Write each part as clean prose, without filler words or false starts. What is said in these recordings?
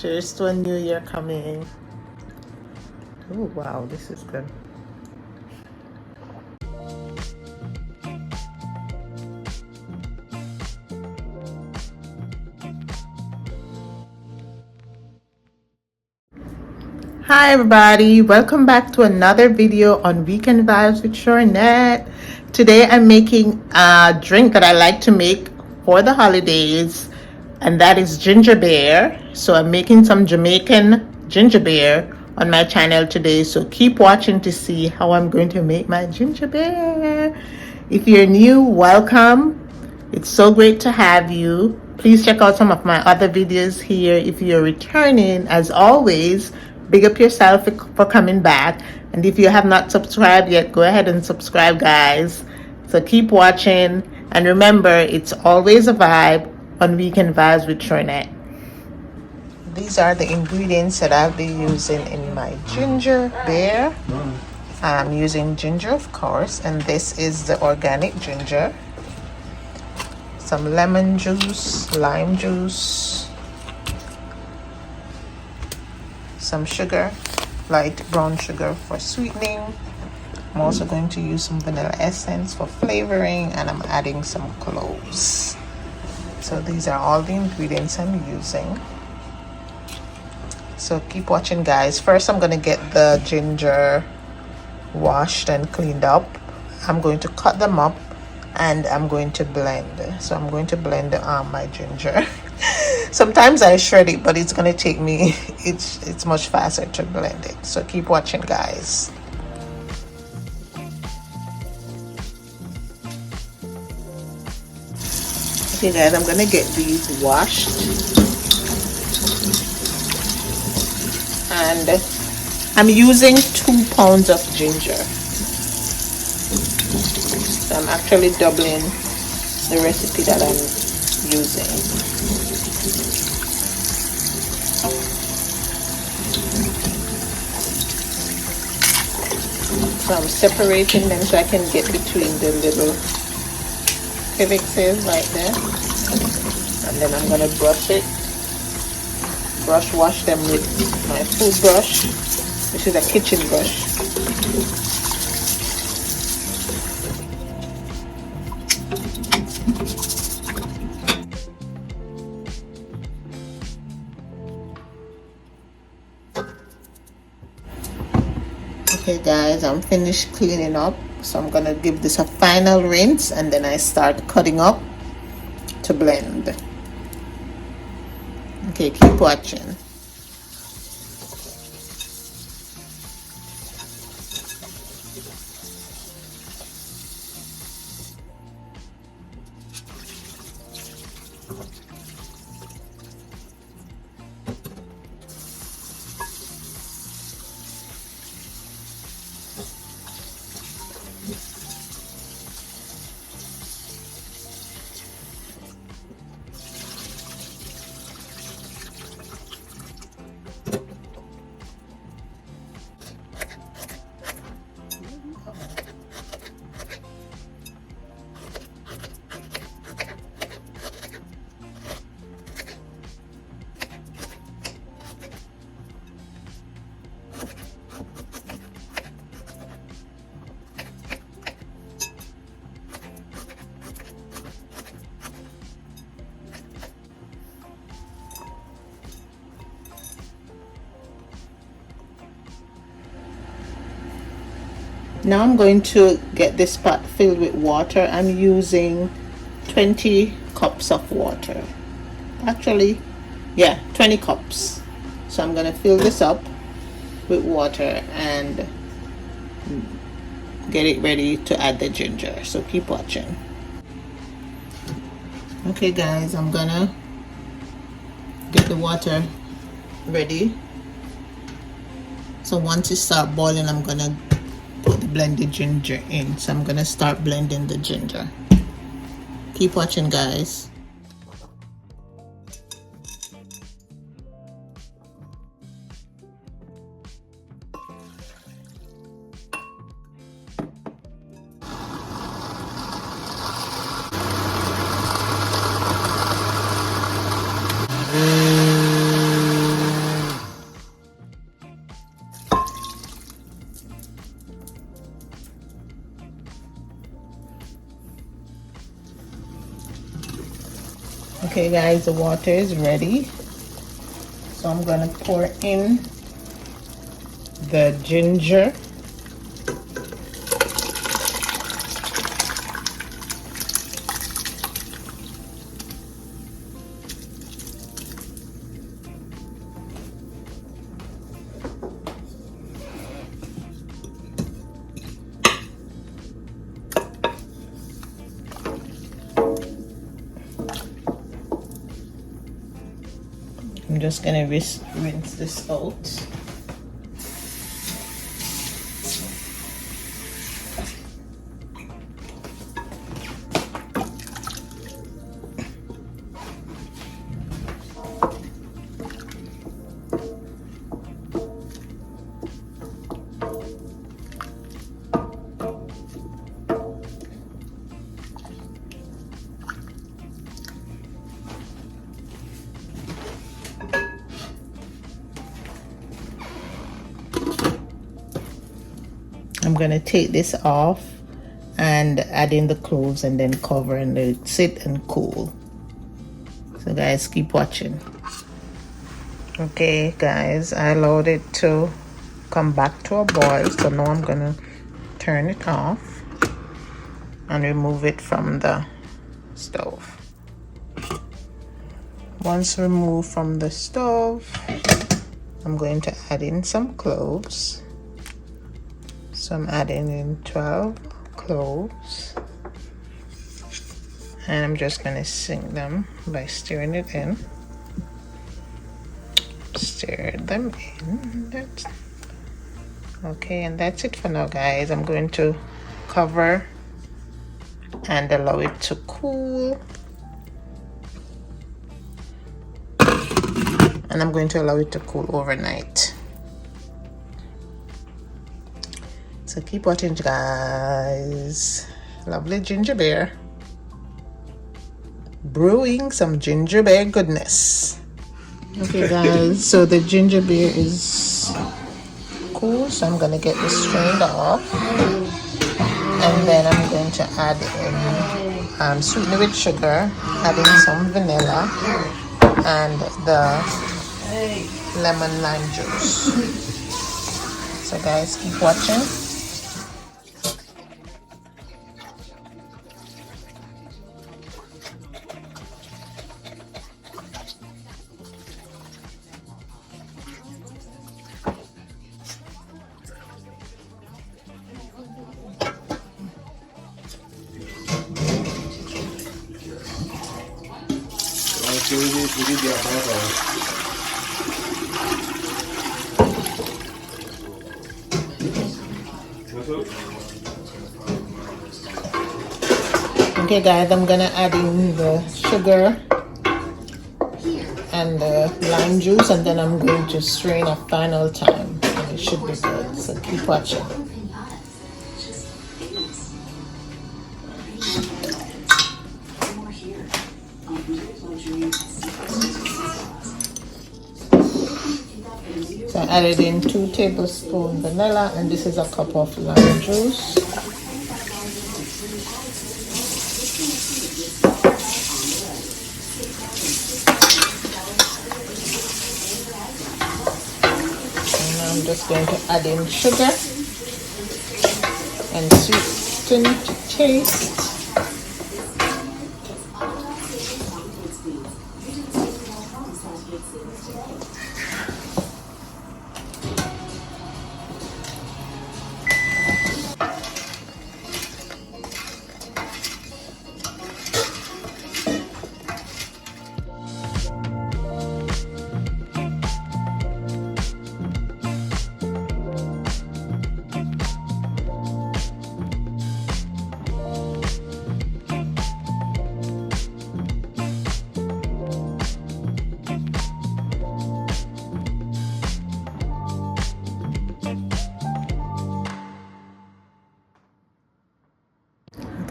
Cheers to a new year coming. Oh wow, this is good. Hi everybody, welcome back to another video on Weekend Vibes with Shornette. Today I'm making a drink that I like to make for the holidays, and that is ginger beer. So I'm making some Jamaican ginger beer on my channel today, so keep watching to see how I'm going to make my ginger beer. If you're new, welcome. It's so great to have you. Please check out some of my other videos here. If you're returning, as always, big up yourself for coming back. And if you have not subscribed yet, go ahead and subscribe, guys. So keep watching. And remember, it's always a vibe on Weekend Vibes with Shornette. These are the ingredients that I'll be using in my ginger beer. I'm using ginger, of course, and this is the organic ginger. Some lemon juice, lime juice, some sugar, light brown sugar for sweetening. I'm also going to use some vanilla essence for flavoring, and I'm adding some cloves. So these are all the ingredients I'm using. So keep watching, guys. First, I'm going to get the ginger washed and cleaned up. I'm going to cut them up and I'm going to blend. So I'm going to blend my ginger. Sometimes I shred it, but it's going to take me, it's much faster to blend it. So keep watching, guys. Okay guys, I'm going to get these washed. And I'm using 2 pounds of ginger. So I'm actually doubling the recipe that I'm using. So I'm separating them so I can get between the little pivexes right there. And then I'm going to brush it. Wash them with my food brush, which is a kitchen brush. Okay guys, I'm finished cleaning up, so I'm gonna give this a final rinse and then I start cutting up to blend. Okay, keep watching. Now I'm going to get this pot filled with water. I'm using 20 cups of water. Actually, yeah, 20 cups. So I'm going to fill this up with water and get it ready to add the ginger. So keep watching. Okay guys, I'm going to get the water ready. So once it starts boiling, I'm going to put the blended ginger in. So I'm gonna start blending the ginger. Keep watching, guys. Okay guys, the water is ready. So I'm gonna pour in the ginger. I'm just gonna rinse this out. I'm gonna take this off and add in the cloves and then cover and let it sit and cool. So guys, keep watching. Okay guys, I allowed it to come back to a boil, so now I'm gonna turn it off and remove it from the stove. Once removed from the stove, I'm going to add in some cloves. So I'm adding in 12 cloves, and I'm just going to sink them by stirring it in. Stir them in. That's okay, and that's it for now guys. I'm going to cover and allow it to cool, and I'm going to allow it to cool overnight. So keep watching guys. Lovely ginger beer. Brewing some ginger beer goodness. Okay guys, so the ginger beer is cool, so I'm gonna get this strained off, and then I'm going to add in sweeten it with sugar, adding some vanilla and the lemon lime juice. So guys, keep watching. Okay guys, I'm gonna add in the sugar and the lime juice, and then I'm going to strain a final time, and it should be good, so keep watching. So I added in 2 tablespoons vanilla, and this is a cup of lime juice. And now I'm just going to add in sugar and sweeten to taste.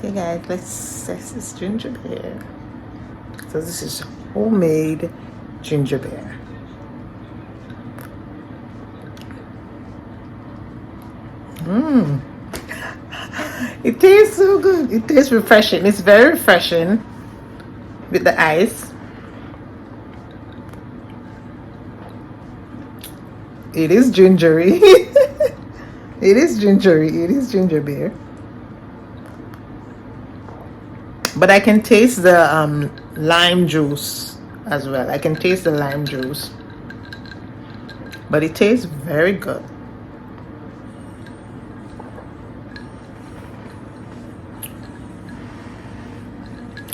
Okay guys, let's test this ginger beer. So this is homemade ginger beer. It tastes so good. It tastes refreshing. It's very refreshing with the ice. It is gingery. It is gingery. It is ginger beer. But I can taste the lime juice as well. I can taste the lime juice. But it tastes very good.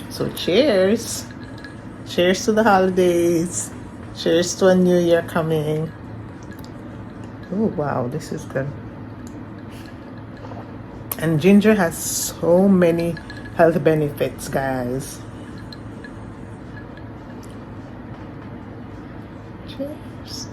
So cheers. Cheers to the holidays. Cheers to a new year coming. Oh wow, this is good. And ginger has so many health benefits, guys. Cheers.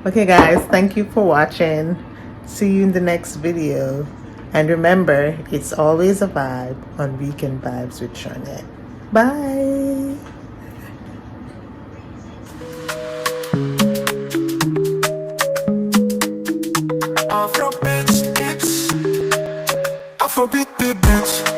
Okay guys, thank you for watching. See you in the next video. And remember, it's always a vibe on Weekend Vibes with Charnette. Bye. Afrobeat, bitch. Afrobeat, bitch.